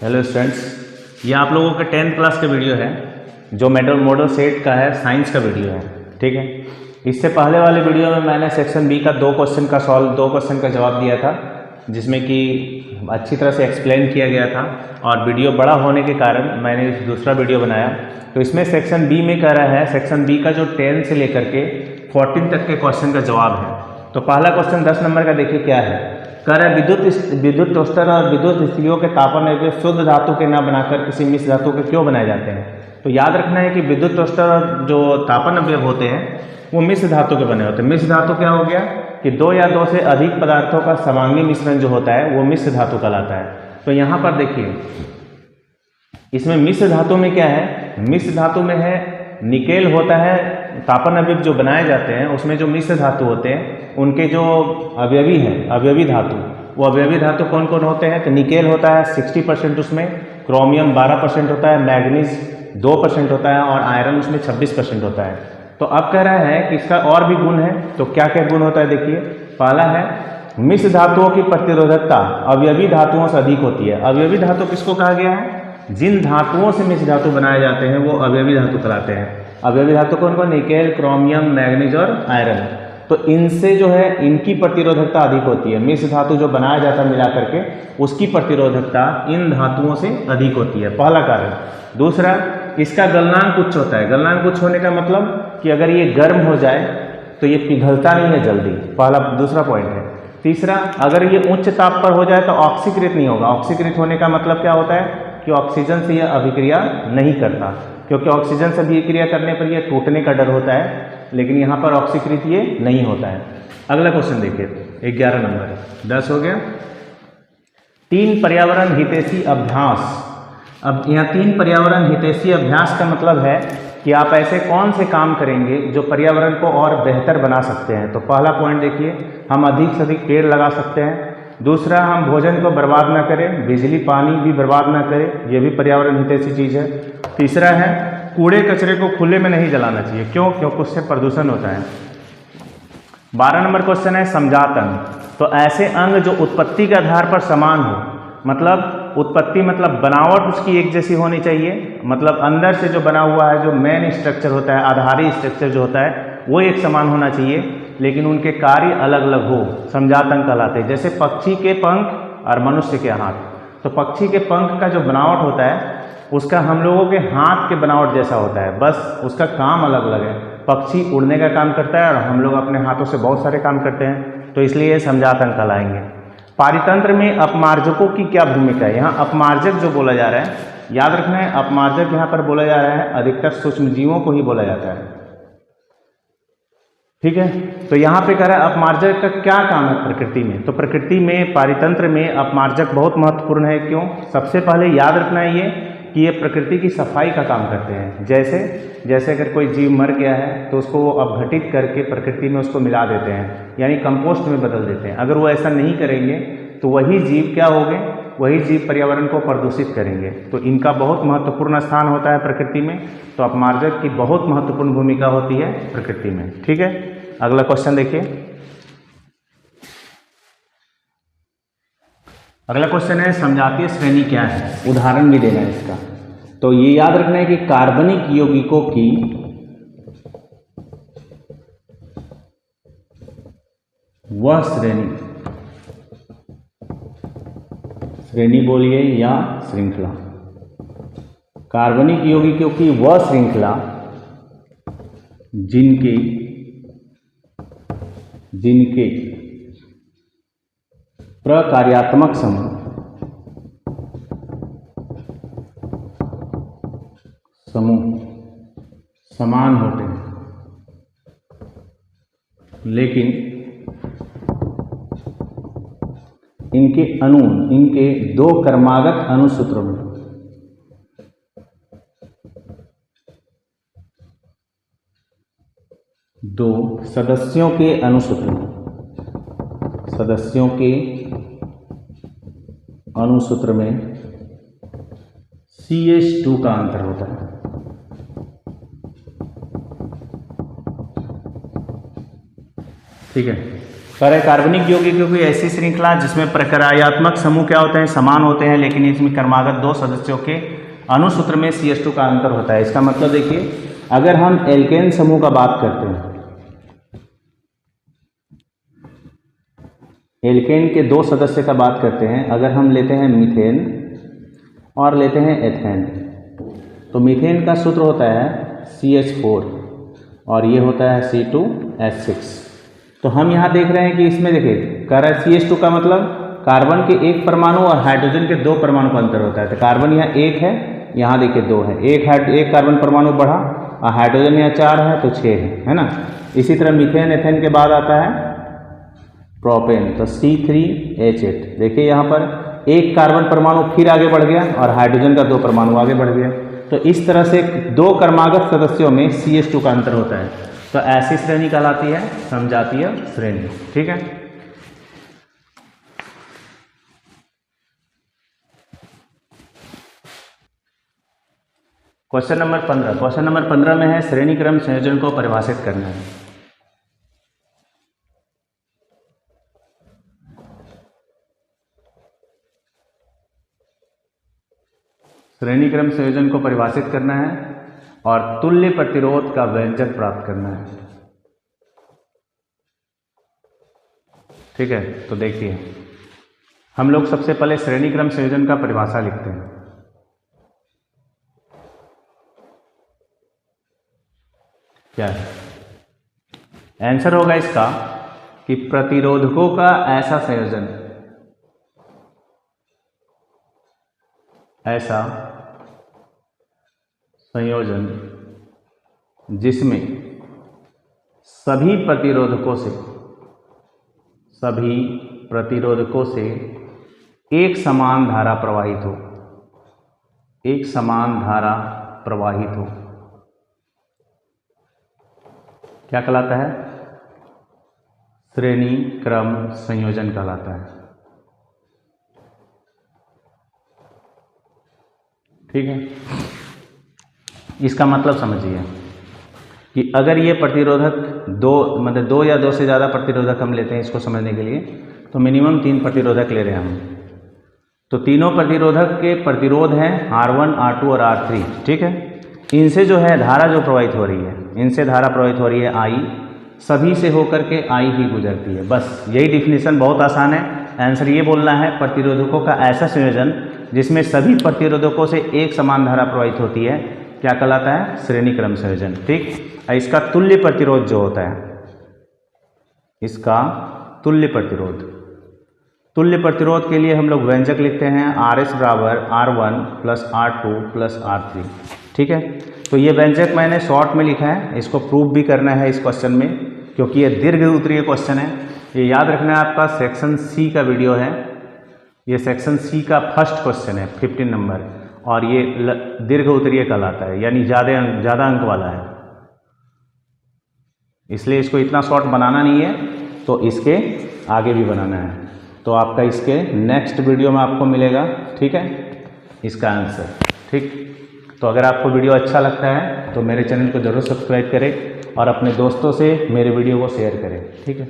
Hello students, ये आप लोगों के 10th क्लास का वीडियो है जो मॉडल सेट का है, साइंस का वीडियो है। ठीक है, इससे पहले वाले वीडियो में मैंने सेक्शन बी का 2 क्वेश्चन का जवाब दिया था, जिसमें कि अच्छी तरह से एक्सप्लेन किया गया था और वीडियो बड़ा होने के कारण मैंने दूसरा वीडियो बनाया। तो इसमें सेक्शन बी में कह रहा है, सेक्शन बी का जो 10 से लेकर के 14 तक के क्वेश्चन का जवाब है। तो पहला क्वेश्चन 10 नंबर का देखिए क्या है। कह रहा है विद्युत टोस्टर और विद्युत स्थितियों के तापन में शुद्ध धातु के न बनाकर किसी मिश्र धातु के क्यों बनाए जाते हैं। तो याद रखना है कि विद्युत टोस्टर और जो तापन अवयव होते हैं वो मिश्र धातु के बने होते हैं। मिश्र धातु क्या हो गया कि 2 या 2 से अधिक पदार्थों का समांगी मिश्रण जो होता है वो मिश्र धातु कहलाता है। तो यहाँ पर देखिए, इसमें मिश्र धातु में क्या है, मिश्र धातु में है निकेल होता है। तापन अवयव जो बनाए जाते हैं उसमें जो मिश्र धातु होते हैं उनके जो अवयवी हैं, अवयवी धातु, वो अवयवी धातु कौन कौन होते हैं। तो निकेल होता है 60% उसमें, क्रोमियम 12% होता है, मैग्नीज 2% होता है और आयरन उसमें 26% होता है। तो अब कह रहा है कि इसका और भी गुण है। तो क्या क्या गुण होता है देखिए। पहला है मिश्र धातुओं की प्रतिरोधकता अवयवी धातुओं से अधिक होती है। अवयवी धातु किसको कहा गया है, जिन धातुओं से मिश्र धातु बनाए जाते हैं वो अवयवी धातु कहलाते हैं। अवयवी धातु कौन कौन, निकेल, क्रोमियम, मैग्नीज और आयरन। तो इनसे जो है इनकी प्रतिरोधकता अधिक होती है। मिश्र धातु जो बनाया जाता है मिला करके उसकी प्रतिरोधकता इन धातुओं से अधिक होती है, पहला कारण। दूसरा, इसका गलनांक उच्च होता है। गलनांक उच्च होने का मतलब कि अगर ये गर्म हो जाए तो ये पिघलता नहीं है जल्दी, दूसरा पॉइंट है। तीसरा, अगर ये उच्च ताप पर हो जाए तो ऑक्सीकृत नहीं होगा। ऑक्सीकृत होने का मतलब क्या होता है कि ऑक्सीजन से यह अभिक्रिया नहीं करता, क्योंकि ऑक्सीजन से अभिक्रिया करने पर यह टूटने का डर होता है, लेकिन यहाँ पर ऑक्सीकृत ये नहीं होता है। अगला क्वेश्चन देखिए, 11 नंबर, 10 हो गया। 3 पर्यावरण हितैषी अभ्यास। अब यहाँ 3 पर्यावरण हितैषी अभ्यास का मतलब है कि आप ऐसे कौन से काम करेंगे जो पर्यावरण को और बेहतर बना सकते हैं। तो पहला पॉइंट देखिए, हम अधिक से अधिक पेड़ लगा सकते हैं। दूसरा, हम भोजन को बर्बाद ना करें, बिजली पानी भी बर्बाद ना करें, ये भी पर्यावरण हितैषी चीज़ है। तीसरा है कूड़े कचरे को खुले में नहीं जलाना चाहिए। क्यों? क्योंकि उससे प्रदूषण होता है। 12 नंबर क्वेश्चन है समजातन। तो ऐसे अंग जो उत्पत्ति के आधार पर समान हो, मतलब उत्पत्ति मतलब बनावट उसकी एक जैसी होनी चाहिए, मतलब अंदर से जो बना हुआ है, जो मेन स्ट्रक्चर होता है, आधारी स्ट्रक्चर जो होता है वो एक समान होना चाहिए, लेकिन उनके कार्य अलग अलग हो, समजातन कहलाते हैं। जैसे पक्षी के पंख और मनुष्य के हाथ। तो पक्षी के पंख का जो बनावट होता है उसका हम लोगों के हाथ के बनावट जैसा होता है, बस उसका काम अलग अलग है। पक्षी उड़ने का काम करता है और हम लोग अपने हाथों से बहुत सारे काम करते हैं, तो इसलिए समजातन कहलाएंगे। पारितंत्र में अपमार्जकों की क्या भूमिका है। यहाँ अपमार्जक जो बोला जा रहा है, याद रखना है अपमार्जक यहाँ पर बोला जा रहा है अधिकतर सूक्ष्म जीवों को ही बोला जाता है। ठीक है, तो यहाँ पे कह रहा है अपमार्जक का क्या काम है प्रकृति में। तो प्रकृति में, पारितंत्र में अपमार्जक बहुत महत्वपूर्ण है। क्यों? सबसे पहले याद रखना है ये कि ये प्रकृति की सफाई का काम करते हैं। जैसे अगर कोई जीव मर गया है तो उसको वो अपघटित करके प्रकृति में उसको मिला देते हैं, यानी कंपोस्ट में बदल देते हैं। अगर वो ऐसा नहीं करेंगे तो वही जीव क्या होंगे, वही जीव पर्यावरण को प्रदूषित करेंगे। तो इनका बहुत महत्वपूर्ण स्थान होता है प्रकृति में। तो अपमार्जक की बहुत महत्वपूर्ण भूमिका होती है प्रकृति में। ठीक है, अगला क्वेश्चन देखिए। अगला क्वेश्चन है समजातीय श्रेणी क्या है, उदाहरण भी देना है इसका। तो ये याद रखना है कि कार्बनिक यौगिकों की वह श्रेणी बोलिए या श्रृंखला, कार्बनिक यौगिकों की वह श्रृंखला जिनके प्रकार्यात्मक समूह समान होते हैं, लेकिन इनके 2 क्रमागत अणुसूत्रों में 2 सदस्यों के अणुसूत्र में CH2 का अंतर होता है। ठीक है, पर कार्बनिक यौगिकों की ऐसी श्रृंखला जिसमें प्रक्रियात्मक समूह क्या होते हैं, समान होते हैं, लेकिन इसमें क्रमागत 2 सदस्यों के अनुसूत्र में CH2 का अंतर होता है। इसका मतलब देखिए, अगर हम एल्केन समूह का बात करते हैं, एल्केन के 2 सदस्य का बात करते हैं, अगर हम लेते हैं मीथेन और लेते हैं एथेन, तो मीथेन का सूत्र होता है CH4 और ये होता है C2H6। तो हम यहाँ देख रहे हैं कि इसमें देखिए CH2 का मतलब कार्बन के 1 परमाणु और हाइड्रोजन के 2 परमाणु का अंतर होता है। तो कार्बन यहाँ 1 है, यहाँ देखिए 2 है, एक कार्बन परमाणु बढ़ा और हाइड्रोजन यहाँ 4 है तो 6 है ना। इसी तरह मीथेन एथेन के बाद आता है प्रोपेन, तो C3H8। देखिए यहाँ पर एक कार्बन परमाणु फिर आगे बढ़ गया और हाइड्रोजन का 2 परमाणु आगे बढ़ गया। तो इस तरह से 2 क्रमागत सदस्यों में CH2 का अंतर होता है। तो ऐसी श्रेणी कहलाती है समजातीय श्रेणी। ठीक है, क्वेश्चन नंबर 15। क्वेश्चन नंबर 15 में है श्रेणी क्रम संयोजन को परिभाषित करना है। श्रेणी क्रम संयोजन को परिभाषित करना है और तुल्य प्रतिरोध का व्यंजक प्राप्त करना है। ठीक है, तो देखिए हम लोग सबसे पहले श्रेणी क्रम संयोजन का परिभाषा लिखते हैं। क्या है आंसर होगा इसका कि प्रतिरोधकों का ऐसा संयोजन, जिसमें सभी प्रतिरोधकों से एक समान धारा प्रवाहित हो, क्या कहलाता है, श्रेणी क्रम संयोजन कहलाता है। ठीक है, इसका मतलब समझिए कि अगर ये प्रतिरोधक 2 या 2 से ज़्यादा प्रतिरोधक हम लेते हैं, इसको समझने के लिए, तो मिनिमम 3 प्रतिरोधक ले रहे हैं हम। तो तीनों प्रतिरोधक के प्रतिरोध हैं R1, R2 और R3। ठीक है, इनसे जो है धारा जो प्रवाहित हो रही है, इनसे धारा प्रवाहित हो रही है I, सभी से होकर के I ही गुजरती है। बस यही डिफिनीशन, बहुत आसान है। आंसर ये बोलना है प्रतिरोधकों का ऐसा संयोजन जिसमें सभी प्रतिरोधकों से एक समान धारा प्रवाहित होती है, क्या कहलाता है, श्रेणी क्रम संयोजन। ठीक, इसका तुल्य प्रतिरोध जो होता है, इसका तुल्य प्रतिरोध के लिए हम लोग व्यंजक लिखते हैं RS बराबर R1 plus R2 plus R3। ठीक है, तो ये व्यंजक मैंने शॉर्ट में लिखा है, इसको प्रूव भी करना है इस क्वेश्चन में, क्योंकि ये दीर्घ उत्तरीय क्वेश्चन है। ये याद रखना है, आपका सेक्शन C का वीडियो है, ये सेक्शन C का फर्स्ट क्वेश्चन है 15 नंबर, और ये दीर्घ उत्तरीय कहलाता है, यानी ज़्यादा अंक वाला है, इसलिए इसको इतना शॉर्ट बनाना नहीं है, तो इसके आगे भी बनाना है। तो आपका इसके नेक्स्ट वीडियो में आपको मिलेगा, ठीक है, इसका आंसर। ठीक, तो अगर आपको वीडियो अच्छा लगता है तो मेरे चैनल को ज़रूर सब्सक्राइब करें और अपने दोस्तों से मेरे वीडियो को शेयर करें। ठीक है।